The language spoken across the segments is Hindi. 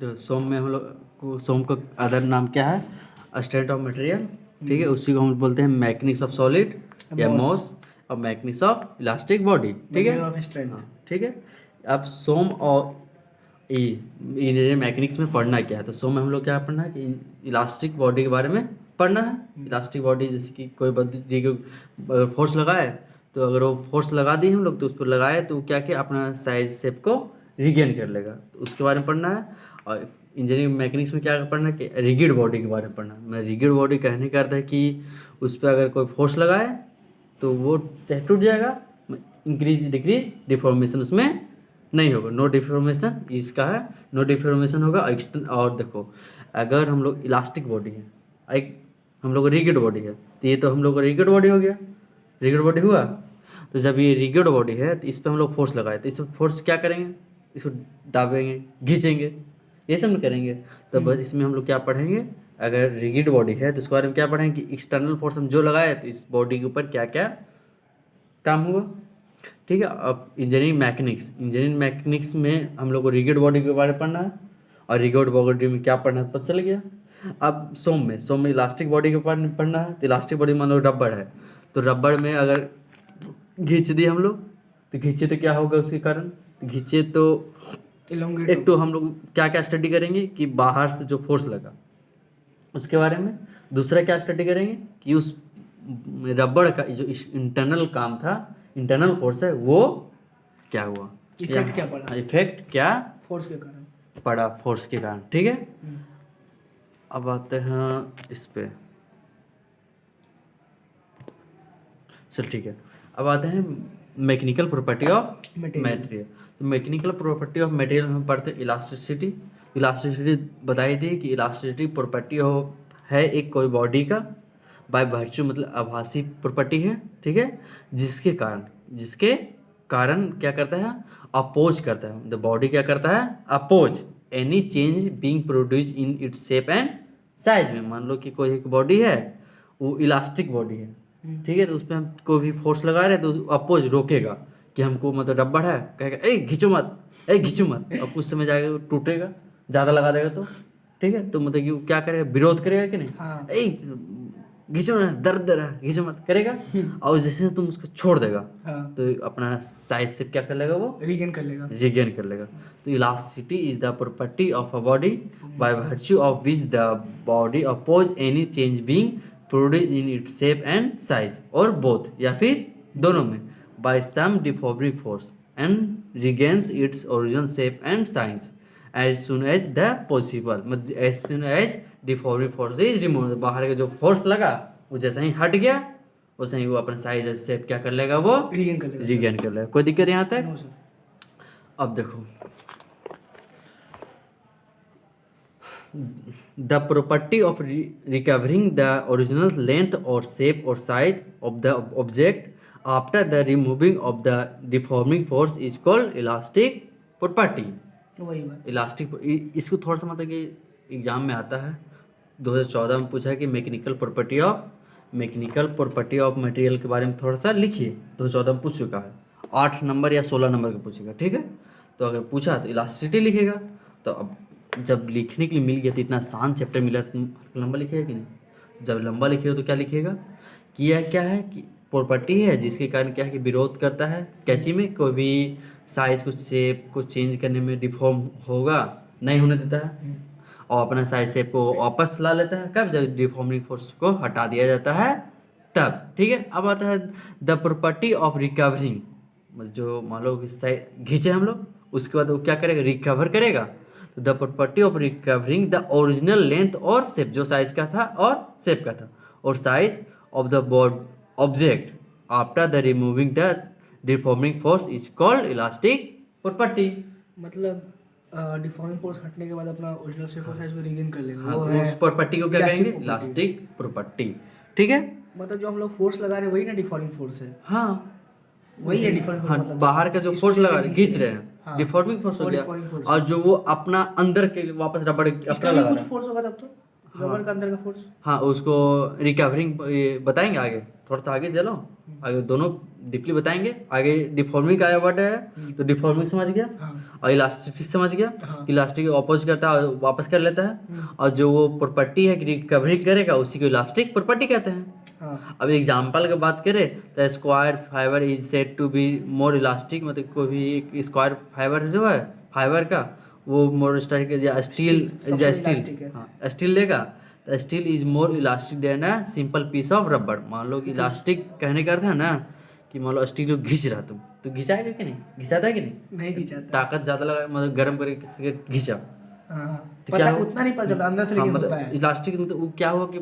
तो सोम में हम लोग को सोम का अदर नाम क्या है? स्ट्रेंथ ऑफ मटेरियल, ठीक है। उसी को हम बोलते हैं मैकेनिक्स ऑफ सॉलिड या मोस, और मैकेनिक्स ऑफ इलास्टिक बॉडी, ठीक है। Of strength. हाँ, ठीक है। अब सोम और ये मैकेनिक्स में पढ़ना क्या है, तो सोम में हम लोग क्या पढ़ना है कि इलास्टिक बॉडी के बारे में पढ़ना है। इलास्टिक बॉडी जैसे कि कोई बॉडी को फोर्स लगाए, तो अगर वो फोर्स लगा दी हम लोग तो उस पर लगाए तो क्या क्या अपना साइज शेप को रिगेन कर लेगा, तो उसके बारे में पढ़ना है। और इंजीनियरिंग मैकेनिक्स में क्या पढ़ना है कि रिगिड बॉडी के बारे में पढ़ना है। मैं रिगिड बॉडी कहने का अर्थ है कि उस पर अगर कोई फोर्स लगाए तो वो चाहे टूट जाएगा, इंक्रीज डिक्रीज डिफॉर्मेशन उसमें नहीं होगा, नो डिफॉर्मेशन इसका है, नो डिफॉर्मेशन होगा। और देखो, अगर हम लोग इलास्टिक बॉडी है, एक हम लोग रिगिड बॉडी है, तो ये तो हम लोग का रिगिड बॉडी हो गया, रिगिड बॉडी हुआ। तो जब ये रिगिड बॉडी है तो इस पर हम लोग फोर्स लगाए, तो इस पर फोर्स क्या करेंगे, इसको दाबेंगे, खींचेंगे, ये सब नहीं करेंगे। तो बस इसमें हम लोग क्या पढ़ेंगे, अगर रिगिड बॉडी है तो उसके बारे में क्या पढ़ेंगे कि एक्सटर्नल फोर्स हम जो लगाए तो इस बॉडी के ऊपर क्या क्या काम हुआ, ठीक है। अब इंजीनियरिंग मैकेनिक्स में हम लोग को रिगिड बॉडी के बारे में पढ़ना है, और रिगिड बॉडी में क्या पढ़ना है पता चल गया। अब सोम में इलास्टिक बॉडी के बारे में पढ़ना है, तो इलास्टिक बॉडी मान लो रबड़ है, तो रबड़ में अगर खींच दिए हम लोग, तो खींचे तो क्या होगा उसके कारण, खींचे तो एक तो हम लोग क्या क्या स्टडी करेंगे कि बाहर से जो फोर्स लगा उसके बारे में, दूसरा क्या स्टडी करेंगे कि उस रबड़ का जो इंटरनल काम था, इंटरनल फोर्स है वो क्या हुआ, इफेक्ट क्या पड़ा, इफेक्ट क्या फोर्स के कारण पड़ा, फोर्स के कारण, ठीक है। अब आते हैं इस पे, चल ठीक है। अब आते हैं मैकेनिकल प्रॉपर्टी ऑफ मटेरियल। तो मैकेनिकल प्रॉपर्टी ऑफ मटेरियल में पढ़ते हैं इलास्टिसिटी। इलास्टिसिटी बताई थी कि इलास्टिसिटी प्रॉपर्टी है एक कोई बॉडी का, बाय वर्च्यू मतलब आभासी प्रॉपर्टी है, ठीक है, जिसके कारण क्या करता है, अपोज करता है। द बॉडी क्या करता है, oppose any change being produce in its shape and size में। मान लो कि कोई एक बॉडी है, वो इलास्टिक बॉडी है, ठीक है, तो उस पर हम कोई भी फोर्स लगा रहे हैं तो अपोज रोकेगा कि हमको मतलब रबड़ है, कहेगा ए घिंचो मत, ए घिंचो मत, अब कुछ समय जाएगा वो टूटेगा, ज़्यादा लगा देगा तो, ठीक है। तो मतलब कि वो क्या करेगा, विरोध करेगा कि नहीं, हाँ। ए घिंचो ना, दर्द है, घिंचो मत करेगा। और जैसे तुम उसको छोड़ देगा, हाँ। तो अपना साइज से क्या कर लेगा, वो रिगेन कर लेगा, रिगेन कर लेगा। तो elasticity is the property of a body by virtue of which the body oppose any change being produce in its shape and size, और बोथ या फिर दोनों में, by some deforming force and regains its original shape and size as soon as the possible. मतलब as soon as deforming force is remove, बाहर का जो फोर्स लगा वो जैसे ही हट गया वैसे ही वो अपना साइज और शेप क्या कर लेगा, वो रिगेन कर लेगा, रिगेन कर लेगा। कोई दिक्कत यहाँ तक? No sir. अब देखो, the property of recovering the original length और शेप और size of the object after the removing of the deforming force is called elastic property. वही बात, इलास्टिक, इसको थोड़ा सा मतलब कि एग्जाम में आता है, 2014 में पूछा है कि मैकेनिकल प्रॉपर्टी ऑफ मटेरियल के बारे में थोड़ा सा लिखिए। 2014 में पूछ चुका है, 8 नंबर या 16 नंबर का पूछेगा, ठीक है। तो अगर पूछा तो इलास्टिसिटी लिखेगा। तो अब जब लिखने के लिए मिल गया तो इतना आसान चैप्टर मिला तो लंबा लिखेगा कि नहीं? जब लंबा लिखेगा तो क्या लिखेगा कि यह क्या है कि प्रॉपर्टी है जिसके कारण क्या है कि विरोध करता है कैंची में, कोई भी साइज को शेप को चेंज करने में डिफॉर्म होगा नहीं होने देता है, और अपना साइज शेप को वापस ला लेता है कब, जब डिफॉर्मिंग फोर्स को हटा दिया जाता है तब, ठीक है। अब आता है द प्रॉपर्टी ऑफ रिकवरिंग, जो मान लो कि खींचे हम लोग, उसके बाद वो क्या करेगा, रिकवर करेगा। तो the property of recovering the original length और शेप, जो साइज का था और शेप का था, और size of the bod object after the removing the deforming force is called elastic property. मतलब डिफॉर्मिंग फोर्स हटने के बाद अपना ओरिजिनल शेप और साइज को रिगेन कर लेगा, हाँ, वो तो है उस प्रॉपर्टी को क्या elastic कहेंगे, property। इलास्टिक प्रॉपर्टी, ठीक है। मतलब जो हम लोग फोर्स लगा रहे हैं वही ना डिफॉर्मिंग फोर्स है, हाँ वही है डिफॉर्मिंग फोर्स। हाँ, मतलब बाहर का जो इस फोर्स लगा position रहे से खींच रहे हैं, हाँ, डिफॉर्मिंग फोर्स हो वो गया, deforming force और जो वो अपना अंदर के वापस रबड़ इसका अपना भी लगा कुछ रहा है। फोर्स होगा तब तो, रबर का अंदर का फोर्स। हाँ उसको रिकवरिंग बताएंगे आगे, थोड़ा सा आगे चलो, आगे दोनों डीपली बताएंगे। आगे डिफॉर्मिंग का वर्ड है तो डिफॉर्मिंग समझ गया, हाँ और इलास्टिसिटी समझ गया, हाँ इलास्टिक अपोज करता है और वापस कर लेता है, और जो वो प्रॉपर्टी है कि रिकवरी करेगा उसी को इलास्टिक प्रॉपर्टी कहते हैं। हाँ अब एग्जाम्पल की बात करें तो square fibre is said to be more elastic, मतलब कोई भी एक स्क्वायर फाइबर जो है फाइबर का वो मोर इलास्टिक, या स्टील, सबसे या स्टील, elastic है। हाँ स्टील लेगा तो steel is more elastic than a simple piece of rubber. मान लो कि इलास्टिक कहने का अर्थ है ना कि मान लो स्टील को घिंच रहा तुम तो घिंचाएगा कि नहीं, घिंचाता है कि नहीं, नहीं खींचाता। ताकत ज़्यादा लगा मतलब गर्म करके किसी के घिंचा हाँ तो पता क्या हो? उतना नहीं पता चलता अंदर से, हाँ लेकिन मतलब होता है। इलास्टिक मतलब वो क्या हुआ कि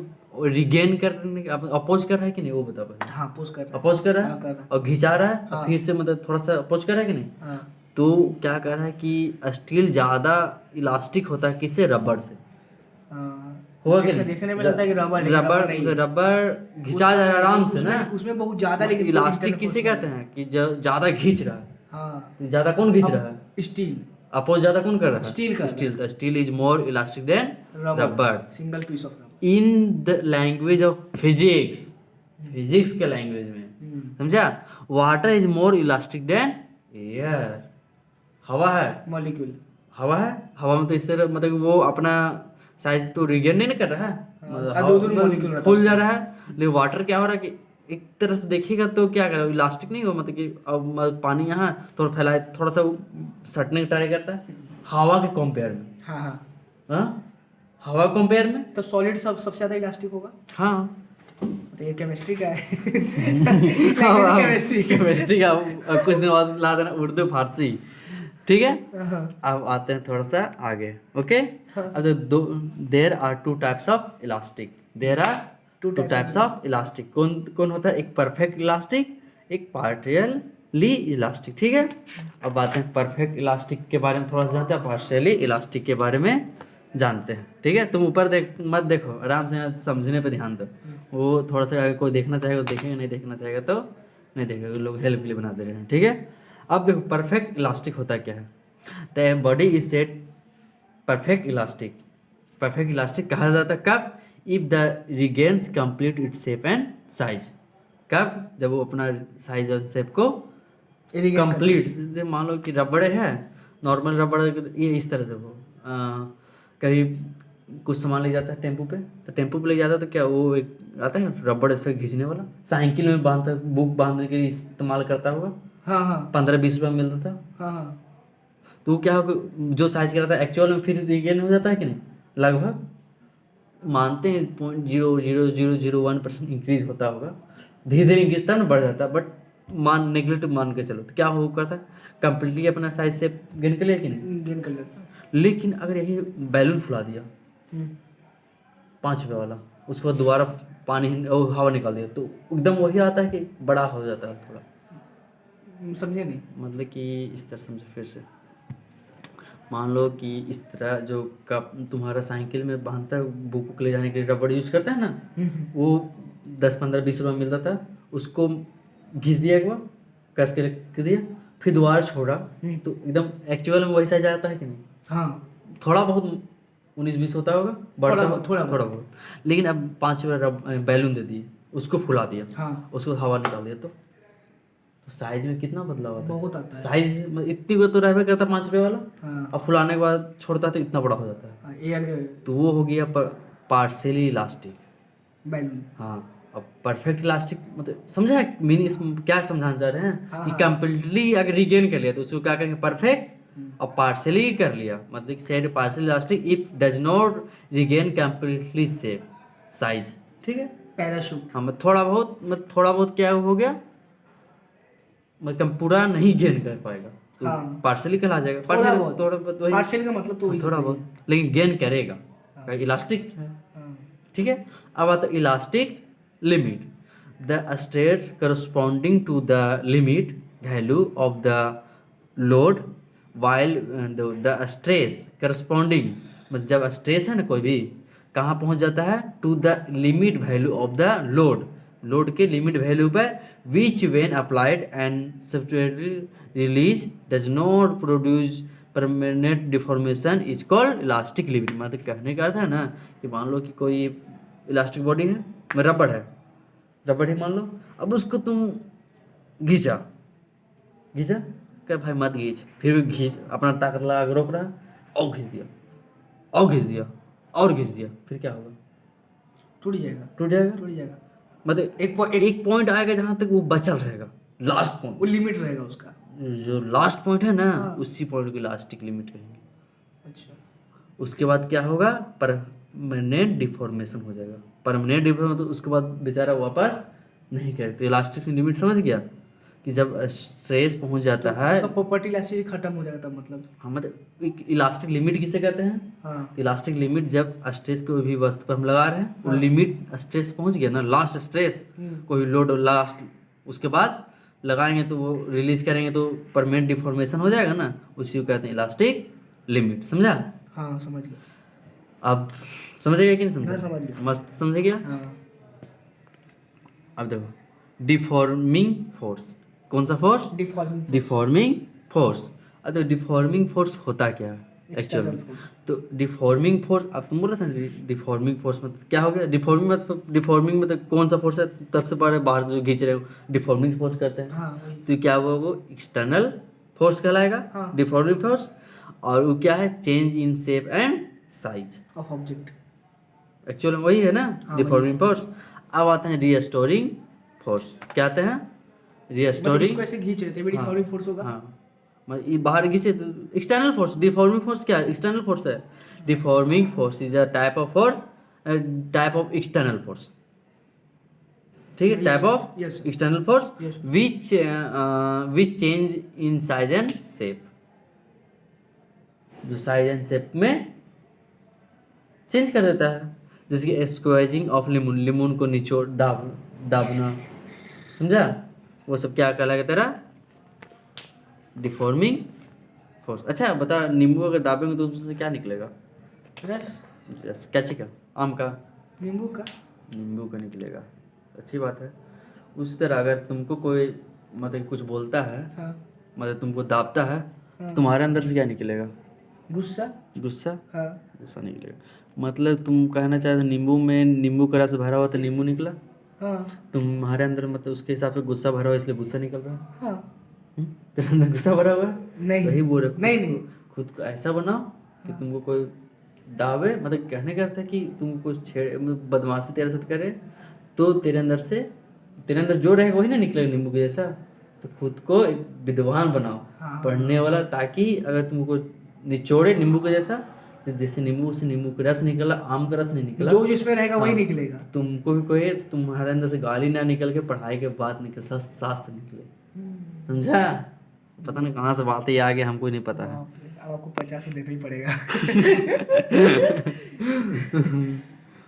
रिगेन करने अपोज कर रहा है कि नहीं वो बता पहले। हाँ पोस्ट कर रहा है। अपोज कर रहा हाँ, है कर रहा है। और घिंचा रहा है और हाँ। फिर से मतलब थोड़ा सा अपोज कर रहा है कि नहीं, हाँ तो क्या कर रहा है कि स्टील ज़्यादा इलास्टिक होता है किससे, रबर से। हाँ हुआ कि देखने में लगता है कि रबर, लेकिन रबर रबर नहीं है। रबर घिंचा जा रहा है आराम से ना। उसमें बहुत ज्यादा, लेकिन इलास्टिक किसे कहते हैं कि जो ज़्यादा घींच रहा है, हाँ तो ज़्यादा कौन घींच रहा है, स्टील, अपोज ज़्यादा कौन कर रहा है, स्टील कर रहा है। स्टील। तो steel is more elastic than rubber. Single piece of rubber. In the language of physics, physics के लैंग्वेज में समझा, water is more elastic than air. हवा है, मॉलिक्यूल। हवा है, हवा में तो इस तरह मतलब वो अपना साइज तो रिगेन नहीं कर रहा है, दूर मॉलिक्यूल रहता है फूल जा रहा है। लेकिन वाटर क्या हो रहा है कि एक तरह से देखिएगा तो क्या कर रहा है, इलास्टिक नहीं हो, मतलब कि अब पानी यहाँ थोड़ा फैलाए थोड़ा सा सटने की ट्राई करता है हवा के कंपेयर में। हाँ हाँ हाँ हवा कंपेयर में, तो सॉलिड सबसे ज्यादा इलास्टिक होगा। हाँ तो ये केमिस्ट्री का है। केमिस्ट्री, केमिस्ट्री का अब कुछ दिन बाद ला देना उर्दू फारसी, ठीक है। हाँ अब आते हैं थोड़ा सा आगे, ओके। अब दो there are two types of elastic, there are two types of elastic. कौन कौन होता है, एक परफेक्ट इलास्टिक, एक पार्शियली इलास्टिक, ठीक है। अब आते हैं परफेक्ट इलास्टिक के बारे में थोड़ा सा जानते हैं, पार्शियली इलास्टिक के बारे में जानते हैं, ठीक है। तुम ऊपर देख मत देखो, आराम से समझने पे ध्यान दो। वो थोड़ा सा अगर कोई देखना चाहेगा तो देखेगा, नहीं देखना चाहेगा तो नहीं देखेगा, लोग हेल्प के लिए बना दे रहे हैं, ठीक है। अब देखो परफेक्ट इलास्टिक होता क्या है, the body is set perfect elastic. Perfect elastic कहा जाता है कब, if the regains complete it's shape and size. कब, जब वो अपना साइज और शेप को कंप्लीट, मान लो कि रबड़ है, नॉर्मल रबड़ ये इस तरह से वो कभी कुछ सामान ले जाता है टेम्पो पे, तो टेम्पो पे ले जाता है तो क्या वो एक आता है रबड़ से खींचने वाला, साइकिल में बांधता, बुक बांधने के लिए इस्तेमाल करता होगा, हाँ हाँ 15-20 रुपये में मिलता था। हाँ हाँ तो वो क्या होगा, जो साइज का रहता है एक्चुअल में फिर रिगेन हो जाता है कि नहीं, लगभग मानते हैं 0.0001% इंक्रीज होता होगा, धीरे धीरे इंक्रीज था ना, बढ़ जाता है, बट नेग्लेक्ट मान के चलो तो क्या हो करता है, कंप्लीटली अपना साइज से गेन कर लिया कि नहीं। गेन कर लेता है। लेकिन अगर यही बैलून फुला दिया 5 रुपये वाला, उसके बाद दोबारा पानी और हवा निकाल दिया तो एकदम वही आता है कि बड़ा हो जाता है थोड़ा। समझे नहीं, मतलब कि इस तरह समझो फिर से, मान लो कि इस तरह जो कप तुम्हारा साइकिल में बांधता है बुक को ले जाने के लिए रबड़ यूज करता है ना, वो 10-15-20 रुपये मिलता था, उसको घिस दिया एक बार, कस के रख दिया, फिर दोबारा छोड़ा तो एकदम एक्चुअल में वही साइज आता है कि नहीं। हाँ थोड़ा बहुत 19-20 होता होगा, बढ़ता होगा थोड़ा बहुत। लेकिन अब 5 रुपये बैलून दे दिए, उसको फुला दिया, हाँ उसको हवा निकाल दिया तो साइज में कितना बदलाव आता है, बहुत आता है। साइज इतनी वो तो रहबे करता 5 रुपये वाला, हाँ अब फुलाने के बाद छोड़ता है तो इतना बड़ा हो जाता है, एयर के तो वो हो गया पार्शियली इलास्टिक। बैलून। हाँ अब परफेक्ट इलास्टिक मतलब समझा मीनिंग क्या समझाना चाह रहे हैं, हाँ, कि हाँ। कंप्लीटली अगर रिगेन कर लिया तो उसको क्या करेंगे परफेक्ट, और पार्शियली कर लिया मतलब said partially elastic if does not regain completely shape size, ठीक है। पैराशूट। हाँ थोड़ा बहुत क्या हो गया, मतलब पूरा नहीं गेन कर पाएगा तो हाँ। पार्शियली कहला जाएगा, थोड़ा बहुत। थोड़ा बहुत वही, पार्शियल का मतलब तो वही थोड़ा होता ही बहुत, लेकिन गेन करेगा, इलास्टिक है, हाँ। ठीक है। अब आता है elastic limit, the state corresponding to the limit value of the load while the stress corresponding, मतलब जब स्ट्रेस है ना कोई भी कहाँ पहुँच जाता है, to the limit value of the load के लिमिट वैल्यू पर, which when applied and subsequently release does not produce permanent deformation is called elastic limit. मतलब कहने का अर्थ है ना कि मान लो कि कोई इलास्टिक बॉडी है, रबड़ है, रबड़ ही मान लो, अब उसको तुम घींचा घींचा, कह भाई मत घींच, फिर भी घींच, अपना ताकत लगा के रोक रहा, और घींच दिया, और घींच दिया, और घींच दिया, फिर क्या होगा? टूट जाएगा, टूट जाएगा। टूट जाएगा। मतलब एक पॉइंट आएगा जहाँ तक वो बचल रहेगा, लास्ट पॉइंट, वो लिमिट रहेगा उसका। जो लास्ट पॉइंट है ना, हाँ। उसी पॉइंट को इलास्टिक लिमिट कहेंगे। अच्छा, उसके बाद क्या होगा? परमानेंट डिफॉर्मेशन हो जाएगा। परमानेंट डिफॉर्मेशन, तो उसके बाद बेचारा वापस नहीं करे। तो इलास्टिक लिमिट समझ गया कि जब स्ट्रेस पहुंच जाता है, उसका प्रॉपर्टी इलास्टिसिटी खत्म हो जाएगा तब, मतलब। हाँ, मतलब इलास्टिक लिमिट किसे कहते हैं? हाँ, इलास्टिक लिमिट जब स्ट्रेस कोई भी वस्तु पर हम लगा रहे हैं, वो हाँ। लिमिट स्ट्रेस पहुंच गया ना, लास्ट स्ट्रेस, कोई लोड लास्ट, उसके बाद लगाएंगे तो वो रिलीज करेंगे तो परमानेंट डिफॉर्मेशन हो जाएगा ना, उसी को कहते हैं इलास्टिक लिमिट। समझा? हाँ, समझ गया। अब समझ गया कि नहीं हाँ, समझा? समझ गया। मस्त समझ गया। हाँ, अब देखो डिफॉर्मिंग फोर्स, कौन सा फोर्स? Deforming deforming force. अब तो डिफॉर्मिंग फोर्स होता क्या है एक्चुअली? External force. तो डिफॉर्मिंग फोर्स, अब तुम बोल रहे थे ना डिफॉर्मिंग फोर्स मतलब क्या हो गया? डिफॉर्मिंग मतलब कौन सा फोर्स है? तब से पहले बाहर से जो खींच रहे हो डिफॉर्मिंग फोर्स कहते हैं। हाँ, वही। तो क्या हुआ? वो एक्सटर्नल फोर्स कहलाएगा, हाँ। Deforming force. और वो क्या है? Change in shape and size of object. Actual में वही है ना, हाँ, डिफॉर्मिंग फोर्स। अब आते हैं रिस्टोरिंग फोर्स। क्या आते हैं? मतलब रिस्टोरिंग। इसको ऐसे खींच रहे थे, डिफॉर्मिंग फोर्स होगा। हाँ, मतलब ये बाहर खींचे तो एक्सटर्नल फोर्स। डिफॉर्मिंग फोर्स क्या है? एक्सटर्नल फोर्स है। Deforming force is a type of force, type of external force. ठीक है, type of Yes. External force Yes. Which change in size and shape, जो साइज एंड शेप में चेंज कर देता है। जैसे कि स्क्वेजिंग ऑफ लिमून, लिमून को निचोड़ दाबना, समझा? वो सब क्या कहलाएगा तेरा? Deforming force. अच्छा बता, नींबू अगर दाबेंगे तो उससे क्या निकलेगा? रस, कैची का, आम का, नींबू का। नींबू का निकलेगा। अच्छी बात है। उस तरह अगर तुमको कोई मतलब कुछ बोलता है, हाँ, मतलब तुमको दाबता है, तो तुम्हारे अंदर से क्या निकलेगा? गुस्सा। गुस्सा। हाँ, गुस्सा निकलेगा। मतलब तुम कहना चाहते हो नींबू में नींबू का रस भरा हुआ तो नींबू निकला, हाँ, तुम्हारे अंदर मतलब उसके हिसाब से गुस्सा भरा हुआ इसलिए गुस्सा निकल रहा है। हाँ। तेरे अंदर गुस्सा भरा हुआ है? नहीं, वही बोल रहे, नहीं, नहीं। खुद को ऐसा बनाओ कि तुमको कोई दावे, मतलब कहने का अर्थ है कि तुमको कोई छेड़े, मतलब बदमाशी तेरे साथ करे, तो तेरे अंदर जो रहेगा वही ना निकलेगा नींबू के जैसा। तो खुद को एक विद्वान बनाओ, हाँ। पढ़ने वाला, ताकि अगर तुमको निचोड़े नींबू के जैसा, तो जैसे नींबू से नींबू का रस निकला, आम का रस नहीं निकला, जो जिसमें रहेगा वही हाँ, निकलेगा। तो तुमको भी कोई तो तुम्हारे अंदर से गाली ना निकल के पढ़ाई के बाद निकल शास्त्र निकले। समझा? पता नहीं कहाँ से बातें ये आ गई, हमको नहीं पता है। अब आपको 50 देना ही पड़ेगा।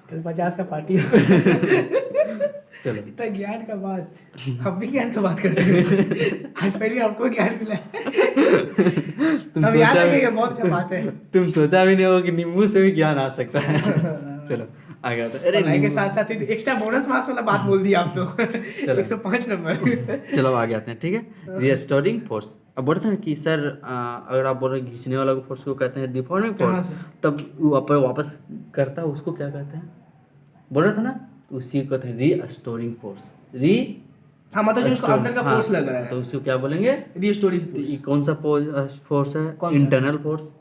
कल 50 का पार्टी। चलो, इतना ज्ञान का बात, हम भी ज्ञान का बात करते हैं। आज पहले आपको ज्ञान मिला है। तुम हम याद सोचा भी रखेंगे, बहुत सी बात है। तुम सोचा भी नहीं होगा कि नींबू से भी ज्ञान आ सकता है। चलो आगे आता है। अरे पढ़ाई के नींबू- साथ साथ एक्स्ट्रा बोनस मार्क्स वाला बात बोल दिया आप तो। चलो। 105 नंबर। चलो आगे आते हैं। ठीक है, रिस्टोरिंग फोर्स। अब बोल रहे थे ना कि सर अगर आप बोल रहे हैं घिसने वाला फोर्स को कहते हैं डिफॉर्मिंग हाँ फोर्स, सर। तब वो वापस करता है उसको क्या कहते हैं? बोल रहे थे ना, उसी को कहते हैं रीस्टोरिंग फोर्स। हाँ, मतलब जो उसको अंदर का फोर्स लग रहा तो है, उसको क्या बोलेंगे? रिस्टोरिंग तो ये फोर्स। कौन सा फोर्स है? कौन सा? Internal force.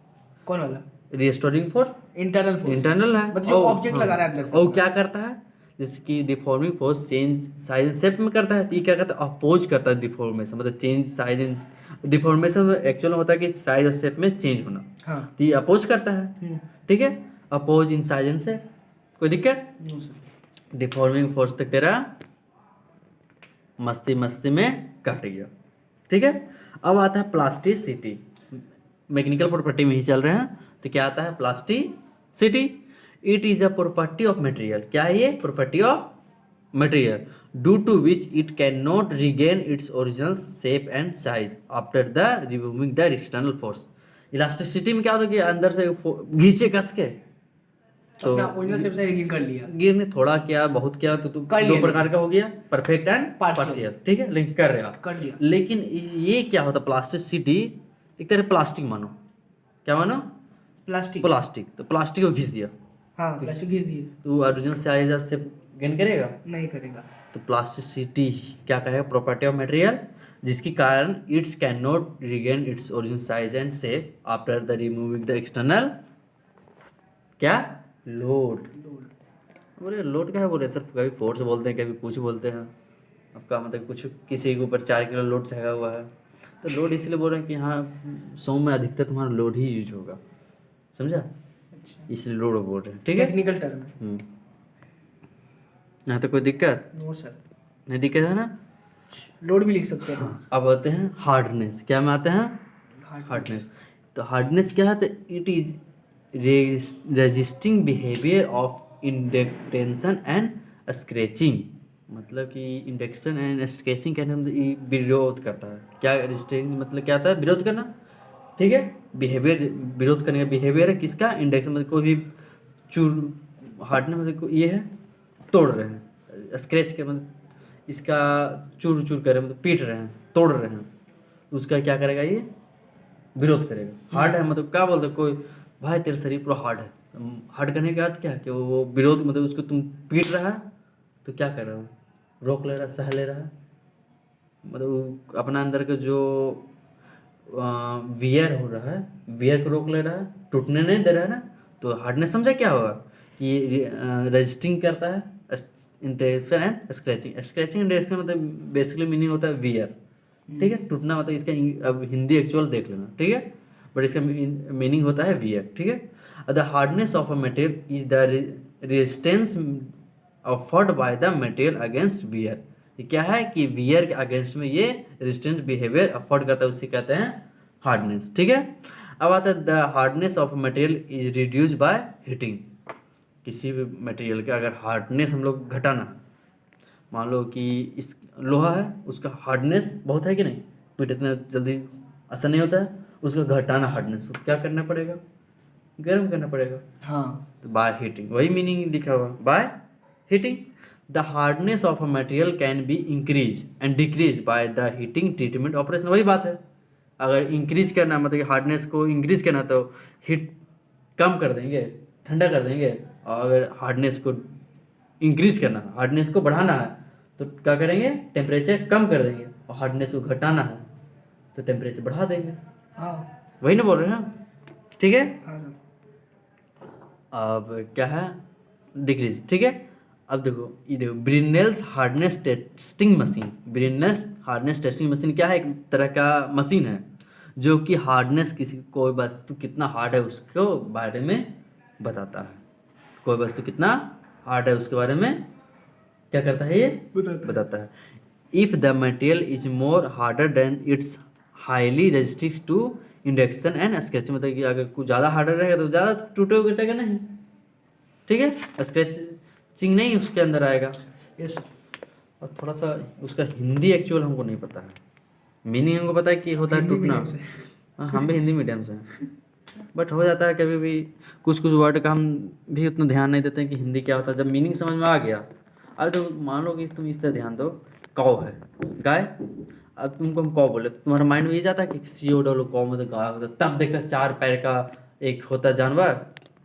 कौन वाला? Restoring force internal force. Internal है, मतलब जो और- ऑब्जेक्ट लगा रहा है अंदर से। और क्या करता है? जैसे कि deforming force change size and shape में करता है, तो ये क्या करता है? अपोज करता है डिफॉर्मेशन, मतलब change size and deformation actual में होता है कि साइज और शेप में चेंज होना, हाँ। तो ये अपोज करता है। ठीक है, oppose in size and shape, कोई दिक्कत? No sir. डिफॉर्मिंग फोर्स तक तेरा मस्ती मस्ती में कट गया। ठीक है, अब आता है प्लास्टिसिटी। मैकेनिकल प्रॉपर्टी में ही चल रहे हैं, तो क्या आता है? Plasticity. It is a property of material. क्या है ये? Property of material, due to which it can not regain its original shape and size after the removing the external force. Elasticity में क्या होता है कि अंदर से घींचे कस के, तो अपना ओरिजिनल शेप से रिगिंग कर लिया। गिरने थोड़ा क्या बहुत क्या, तो कर दो लिया प्रकार का हो गया, परफेक्ट एंड Partial। पार्शियल। ठीक है, लिंक कर रहे हो आप। कर लिया। लेकिन ये क्या होता? प्लास्टिसिटी एक तरह प्लास्टिक मानो, क्या मानो? प्लास्टिक। प्लास्टिक। तो प्लास्टिक को घिस दिया हाँ, प्लास्टिक घिस दिए, तो ओरिजिनल साइज से गेन करेगा? नहीं करेगा। तो प्लास्टिसिटी क्या कहेगा? प्रॉपर्टी ऑफ मटेरियल जिसके कारण it's can not regain its original size and shape after the removing the external क्या लोड। बोले लोड क्या है? बोले सर कभी फोर्स बोलते हैं, कभी कुछ बोलते हैं। आपका मतलब कुछ किसी के ऊपर 4 किलो लोड चढ़ा हुआ है तो लोड इसलिए बोल रहे हैं कि हाँ 100 में अधिकतर तुम्हारा लोड ही यूज होगा, समझा? अच्छा, इसलिए लोड बोल रहे हैं, ठीक है। टेक्निकल टर्म है। यहाँ तो कोई दिक्कत नो सर, नहीं? दिक्कत है ना? लोड भी लिख सकते हैं। अब आते हैं हार्डनेस। क्या में आते हैं? हार्डनेस। तो हार्डनेस क्या है? तो it is resisting behaviour of indentation and scratching. मतलब कि इंडेक्शन एंड स्क्रैचिंग कहने में ये विरोध करता है। क्या रेजिस्टिंग मतलब क्या होता है? विरोध करना, ठीक है। बिहेवियर विरोध करने का बिहेवियर है किसका? इंडेक्शन मतलब कोई भी चूर हार्डनेस मतलब ये है तोड़ रहे हैं, स्क्रैच के मतलब इसका चूर चूर कर रहे हैं मतलब पीट रहे हैं, तोड़ रहे हैं, तो उसका क्या करेगा? ये विरोध करेगा। हार्ड है मतलब क्या बोलते हैं? कोई भाई तेरा शरीर पूरा हार्ड है, हार्ड करने का अर्थ क्या है? कि वो विरोध मतलब उसको तुम पीट रहा है तो क्या कर रहा है? रोक ले रहा है, सह ले रहा है, मतलब वो अपना अंदर का जो वियर हो रहा है, वियर को रोक ले रहा है, टूटने नहीं दे रहा है ना। तो हार्डनेस समझा क्या होगा? कि रजिस्टिंग करता है intention and scratching. Scratching intention मतलब बेसिकली मीनिंग होता है वियर, ठीक है। टूटना मतलब इसका अब हिंदी एक्चुअल देख लेना, ठीक है, बट इसका मीनिंग होता है वियर, ठीक है। The hardness of a material is the resistance offered by the material against wear. ये क्या है? कि वियर के अगेंस्ट में ये रेजिस्टेंस बिहेवियर अफोर्ड करता है, उसे कहते हैं हार्डनेस, ठीक है। अब आता है the hardness of material is reduce by heating. किसी भी मटेरियल का अगर हार्डनेस हम लोग घटाना, मान लो कि इस लोहा है उसका हार्डनेस बहुत है कि नहीं, बट इतना जल्दी असर नहीं होता है, उसका घटाना हार्डनेस तो क्या करना पड़ेगा? गर्म करना पड़ेगा। हाँ, तो बाय हीटिंग, वही मीनिंग लिखा हुआ by heating. The hardness of a material can be increase and decrease by the heating treatment operation. वही बात है, अगर इंक्रीज करना मतलब कि हार्डनेस को इंक्रीज करना तो हीट कम कर देंगे, ठंडा कर देंगे। और अगर हार्डनेस को इंक्रीज करना, हार्डनेस को बढ़ाना है तो क्या करेंगे? टेम्परेचर कम कर देंगे। और हार्डनेस को घटाना है तो टेम्परेचर बढ़ा देंगे। हाँ, वही ना बोल रहे हैं हम, ठीक है। हाँ सर। अब क्या है? डिक्रीज, ठीक है। अब देखो ये देखो Brinell's hardness testing machine. Brinell's hardness testing machine क्या है? एक तरह का मशीन है जो कि हार्डनेस किसी कोई वस्तु कितना हार्ड है उसको बारे में बताता है। कोई वस्तु कितना हार्ड है उसके बारे में क्या करता है? ये बताता है। If the material is more harder than its highly resistive to induction and scratch. मतलब कि अगर कुछ ज़्यादा हार्डर रहेगा तो ज़्यादा टूटेगा नहीं, ठीक है। स्क्रैचिंग नहीं उसके अंदर आएगा। यस। और थोड़ा सा उसका हिंदी एक्चुअल हमको नहीं पता है, मीनिंग हमको पता है कि होता है हिंदी टूटना। मीडियम से। हाँ, हम भी हिंदी मीडियम से हैं, बट हो जाता है कभी भी कुछ कुछ वर्ड का हम भी उतना ध्यान नहीं देते हैं कि हिंदी क्या होता है। जब मीनिंग समझ में आ गया, अब तो मान लो कि तुम इस तरह ध्यान दो, कौ है, गाय। अब तुमको हम कौ बोले तो तुम्हारा माइंड में ये जाता है कि CO कौ मतलब गाय होता है। तब देखा 4 पैर का एक होता जानवर